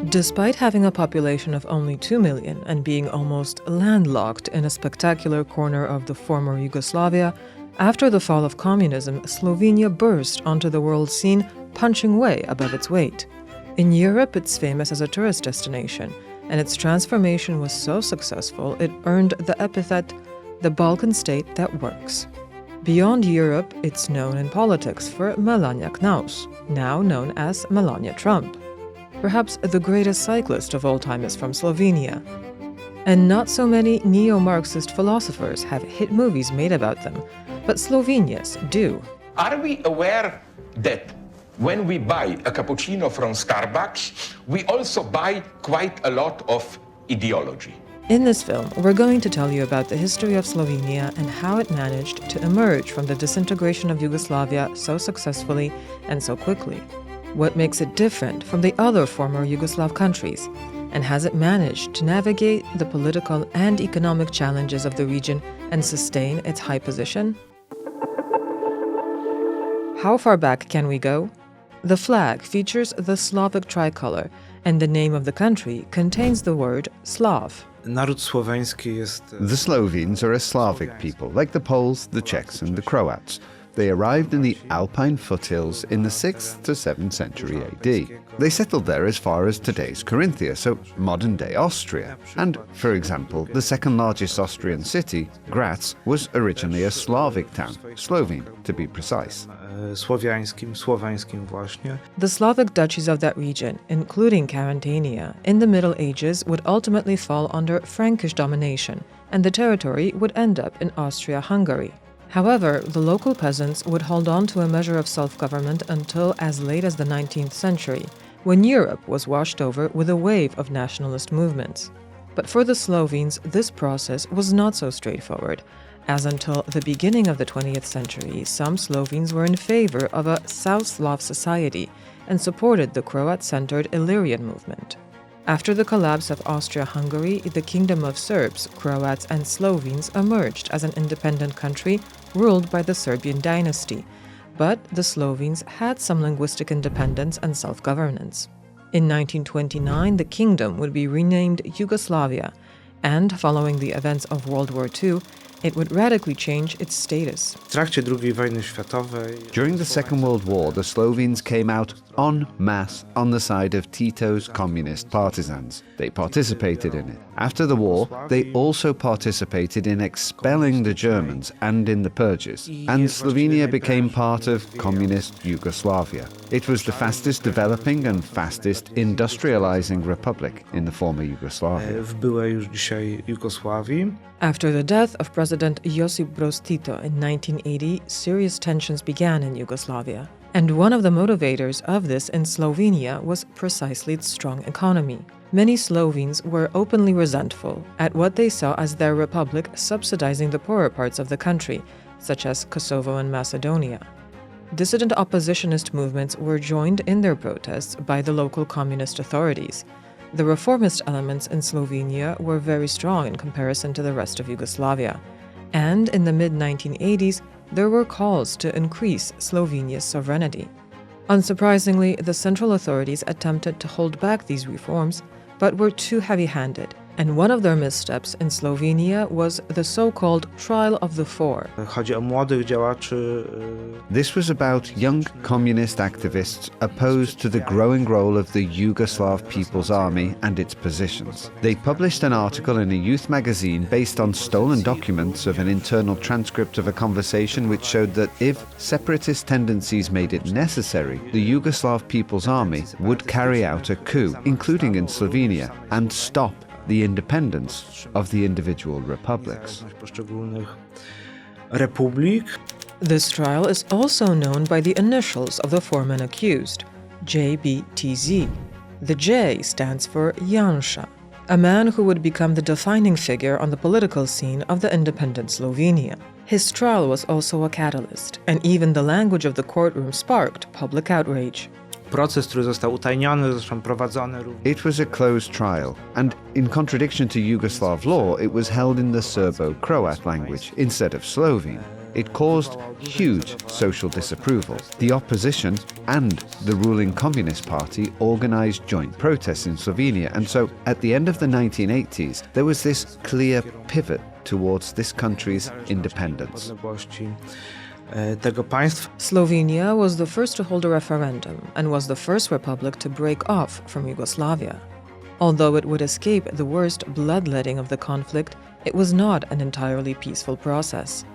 Despite having a population of only 2 million and being almost landlocked in a spectacular corner of the former Yugoslavia, after the fall of communism, Slovenia burst onto the world scene, punching way above its weight. In Europe, it's famous as a tourist destination, and its transformation was so successful it earned the epithet, the Balkan state that works. Beyond Europe, it's known in politics for Melania Knaus, now known as Melania Trump. Perhaps the greatest cyclist of all time is from Slovenia. And not so many neo-Marxist philosophers have hit movies made about them, but Slovenians do. Are we aware that when we buy a cappuccino from Starbucks, we also buy quite a lot of ideology? In this film, we're going to tell you about the history of Slovenia and how it managed to emerge from the disintegration of Yugoslavia so successfully and so quickly. What makes it different from the other former Yugoslav countries? And has it managed to navigate the political and economic challenges of the region and sustain its high position? How far back can we go? The flag features the Slavic tricolor, and the name of the country contains the word Slav. The Slovenes are a Slavic people, like the Poles, the Czechs and the Croats. They arrived in the Alpine foothills in the 6th to 7th century AD. They settled there as far as today's Carinthia, so modern-day Austria. And, for example, the second largest Austrian city, Graz, was originally a Slavic town, Slovene to be precise. The Slavic duchies of that region, including Carantania, in the Middle Ages would ultimately fall under Frankish domination, and the territory would end up in Austria-Hungary. However, the local peasants would hold on to a measure of self-government until as late as the 19th century, when Europe was washed over with a wave of nationalist movements. But for the Slovenes, this process was not so straightforward, as until the beginning of the 20th century, some Slovenes were in favor of a South Slav society and supported the Croat-centered Illyrian movement. After the collapse of Austria-Hungary, the Kingdom of Serbs, Croats and Slovenes emerged as an independent country ruled by the Serbian dynasty, but the Slovenes had some linguistic independence and self-governance. In 1929, the kingdom would be renamed Yugoslavia, and following the events of World War II, it would radically change its status. During the Second World War, the Slovenes came out en masse on the side of Tito's communist partisans. They participated in it. After the war, they also participated in expelling the Germans and in the purges, and Slovenia became part of communist Yugoslavia. It was the fastest developing and fastest industrializing republic in the former Yugoslavia. After the death of President Josip Broz Tito in 1980, serious tensions began in Yugoslavia. And one of the motivators of this in Slovenia was precisely its strong economy. Many Slovenes were openly resentful at what they saw as their republic subsidizing the poorer parts of the country, such as Kosovo and Macedonia. Dissident oppositionist movements were joined in their protests by the local communist authorities. The reformist elements in Slovenia were very strong in comparison to the rest of Yugoslavia. And in the mid-1980s, there were calls to increase Slovenia's sovereignty. Unsurprisingly, the central authorities attempted to hold back these reforms, but were too heavy-handed. And one of their missteps in Slovenia was the so-called Trial of the Four. This was about young communist activists opposed to the growing role of the Yugoslav People's Army and its positions. They published an article in a youth magazine based on stolen documents of an internal transcript of a conversation which showed that if separatist tendencies made it necessary, the Yugoslav People's Army would carry out a coup, including in Slovenia, and stop the independence of the individual republics. This trial is also known by the initials of the four men accused, JBTZ. The J stands for Janša, a man who would become the defining figure on the political scene of the independent Slovenia. His trial was also a catalyst, and even the language of the courtroom sparked public outrage. It was a closed trial, and in contradiction to Yugoslav law, it was held in the Serbo-Croat language instead of Slovene. It caused huge social disapproval. The opposition and the ruling Communist Party organized joint protests in Slovenia, and so at the end of the 1980s, there was this clear pivot towards this country's independence. Slovenia was the first to hold a referendum and was the first republic to break off from Yugoslavia. Although it would escape the worst bloodletting of the conflict, it was not an entirely peaceful process.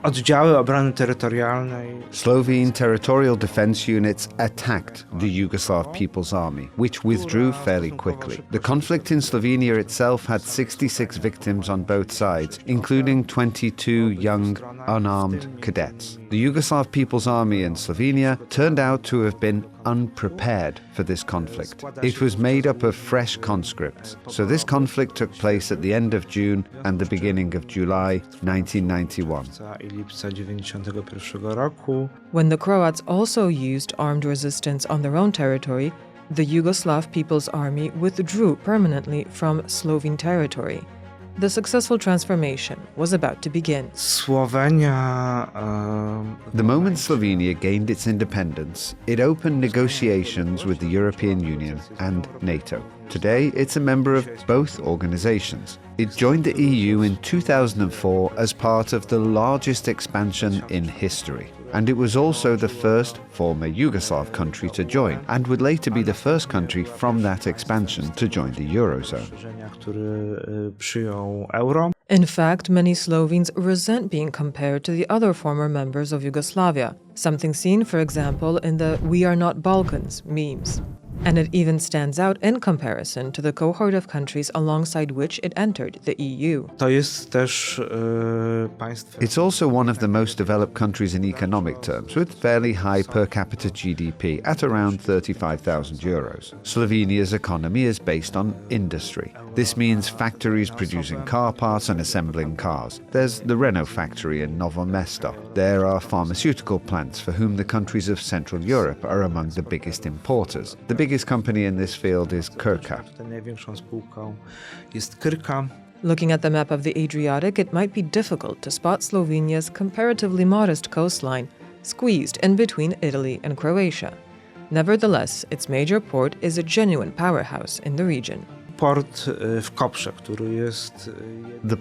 Slovene territorial defense units attacked the Yugoslav People's Army, which withdrew fairly quickly. The conflict in Slovenia itself had 66 victims on both sides, including 22 young, unarmed cadets. The Yugoslav People's Army in Slovenia turned out to have been unprepared for this conflict. It was made up of fresh conscripts, so this conflict took place at the end of June and the beginning of July 1991. When the Croats also used armed resistance on their own territory, the Yugoslav People's Army withdrew permanently from Slovene territory. The successful transformation was about to begin. The moment Slovenia gained its independence, it opened negotiations with the European Union and NATO. Today, it's a member of both organizations. It joined the EU in 2004 as part of the largest expansion in history. And it was also the first former Yugoslav country to join, and would later be the first country from that expansion to join the Eurozone. In fact, many Slovenes resent being compared to the other former members of Yugoslavia, something seen, for example, in the "We are not Balkans" memes. And it even stands out in comparison to the cohort of countries alongside which it entered the EU. It's also one of the most developed countries in economic terms, with fairly high per capita GDP at around 35,000 euros. Slovenia's economy is based on industry. This means factories producing car parts and assembling cars. There's the Renault factory in Novo Mesto. There are pharmaceutical plants for whom the countries of Central Europe are among the biggest importers. The biggest company in this field is Koper. Looking at the map of the Adriatic, it might be difficult to spot Slovenia's comparatively modest coastline, squeezed in between Italy and Croatia. Nevertheless, its major port is a genuine powerhouse in the region. The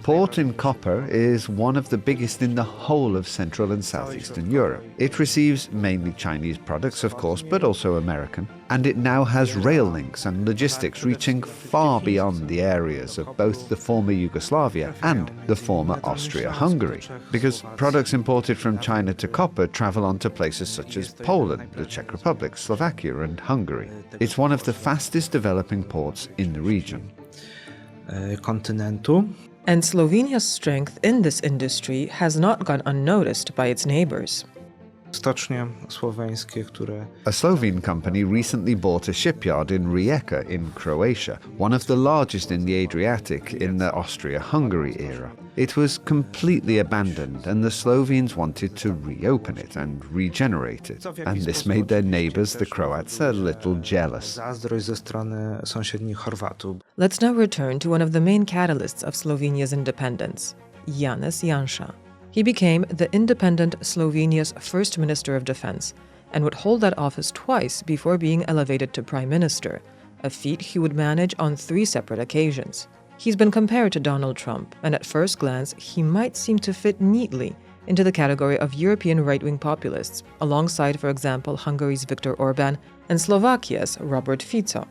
port in Koper is one of the biggest in the whole of Central and Southeastern Europe. It receives mainly Chinese products, of course, but also American, and it now has rail links and logistics reaching far beyond the areas of both the former Yugoslavia and the former Austria-Hungary, because products imported from China to Koper travel on to places such as Poland, the Czech Republic, Slovakia and Hungary. It's one of the fastest developing ports in the region. And Slovenia's strength in this industry has not gone unnoticed by its neighbors. A Slovene company recently bought a shipyard in Rijeka in Croatia, one of the largest in the Adriatic in the Austria-Hungary era. It was completely abandoned, and the Slovenes wanted to reopen it and regenerate it. And this made their neighbors, the Croats, a little jealous. Let's now return to one of the main catalysts of Slovenia's independence, Janša. He became the independent Slovenia's first Minister of Defense and would hold that office twice before being elevated to Prime Minister, a feat he would manage on 3 separate occasions. He's been compared to Donald Trump, and at first glance, he might seem to fit neatly into the category of European right-wing populists, alongside, for example, Hungary's Viktor Orban and Slovakia's Robert Fico.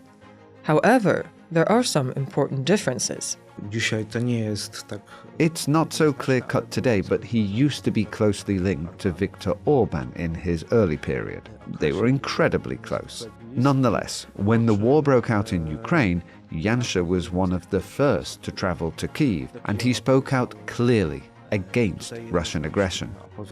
However, there are some important differences. It's not so clear-cut today, but he used to be closely linked to Viktor Orban in his early period. They were incredibly close. Nonetheless, when the war broke out in Ukraine, Janša was one of the first to travel to Kyiv, and he spoke out clearly against Russian aggression. But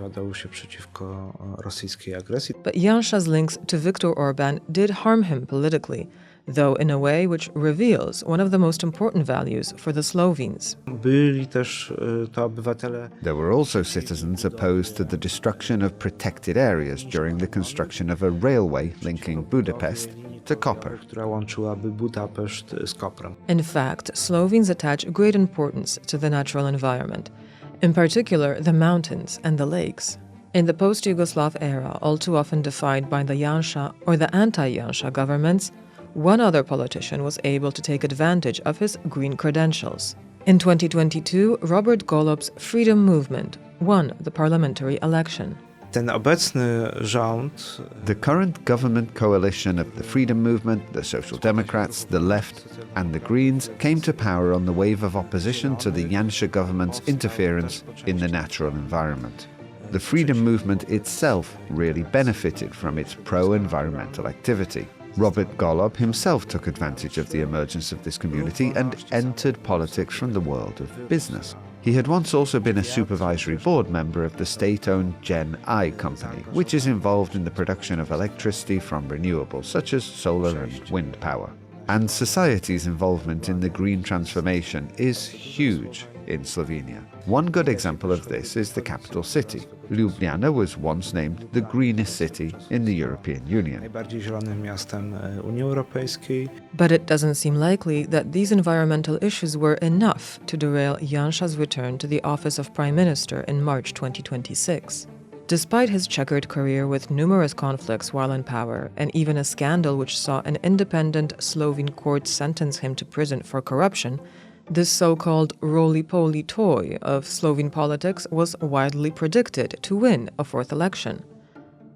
Janša's links to Viktor Orban did harm him politically, though in a way which reveals one of the most important values for the Slovenes. There were also citizens opposed to the destruction of protected areas during the construction of a railway linking Budapest to Koper. In fact, Slovenes attach great importance to the natural environment, in particular the mountains and the lakes. In the post-Yugoslav era, all too often defined by the Janša or the anti-Janša governments, one other politician was able to take advantage of his green credentials. In 2022, Robert Golob's Freedom Movement won the parliamentary election. Ten obecny rząd, The current government coalition of the Freedom Movement, the Social Democrats, the Left, and the Greens came to power on the wave of opposition to the Janša government's interference in the natural environment. The Freedom Movement itself really benefited from its pro-environmental activity. Robert Golob himself took advantage of the emergence of this community and entered politics from the world of business. He had once also been a supervisory board member of the state-owned Gen I company, which is involved in the production of electricity from renewables such as solar and wind power. And society's involvement in the green transformation is huge in Slovenia. One good example of this is the capital city. Ljubljana was once named the greenest city in the European Union. najbardziej zielonym miastem Unii Europejskiej. But it doesn't seem likely that these environmental issues were enough to derail Janša's return to the office of Prime Minister in March 2026. Despite his checkered career with numerous conflicts while in power, and even a scandal which saw an independent Slovene court sentence him to prison for corruption, this so-called roly-poly toy of Slovene politics was widely predicted to win a fourth election.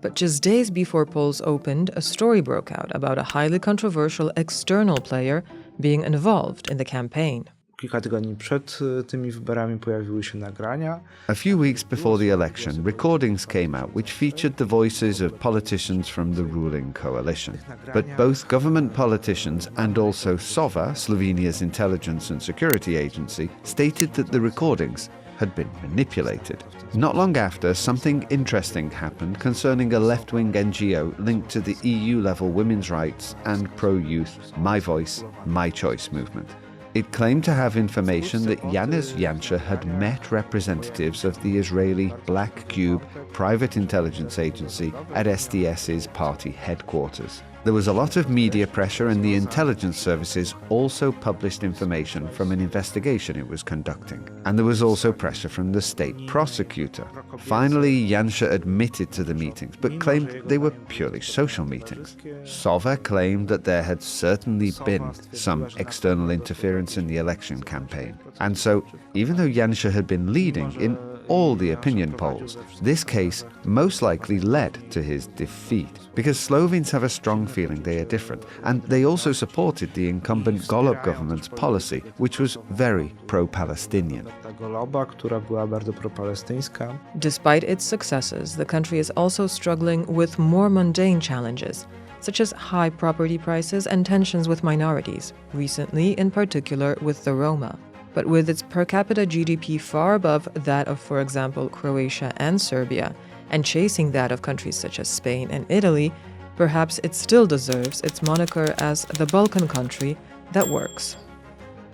But just days before polls opened, a story broke out about a highly controversial external player being involved in the campaign. Kilka tygodni przed tymi wyborami pojawiły się nagrania. A few weeks before the election, recordings came out which featured the voices of politicians from the ruling coalition. But both government politicians and also SOVA, Slovenia's intelligence and security agency, stated that the recordings had been manipulated. Not long after, something interesting happened concerning a left-wing NGO linked to the EU-level women's rights and pro-youth My Voice, My Choice movement. It claimed to have information that Janez Janša had met representatives of the Israeli Black Cube private intelligence agency at SDS's party headquarters. There was a lot of media pressure, and the intelligence services also published information from an investigation it was conducting. And there was also pressure from the state prosecutor. Finally, Janša admitted to the meetings, but claimed they were purely social meetings. SOVA claimed that there had certainly been some external interference in the election campaign. And so, even though Janša had been leading in all the opinion polls, this case most likely led to his defeat, because Slovenes have a strong feeling they are different, and they also supported the incumbent Golob government's policy, which was very pro-Palestinian. Goloba, która była bardzo pro-palestyńska. Despite its successes, the country is also struggling with more mundane challenges, such as high property prices and tensions with minorities, recently in particular with the Roma. But with its per capita GDP far above that of, for example, Croatia and Serbia, and chasing that of countries such as Spain and Italy, perhaps it still deserves its moniker as the Balkan country that works.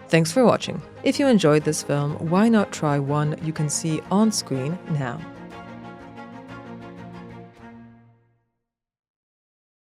Thanks for watching. If you enjoyed this film, why not try one you can see on screen now?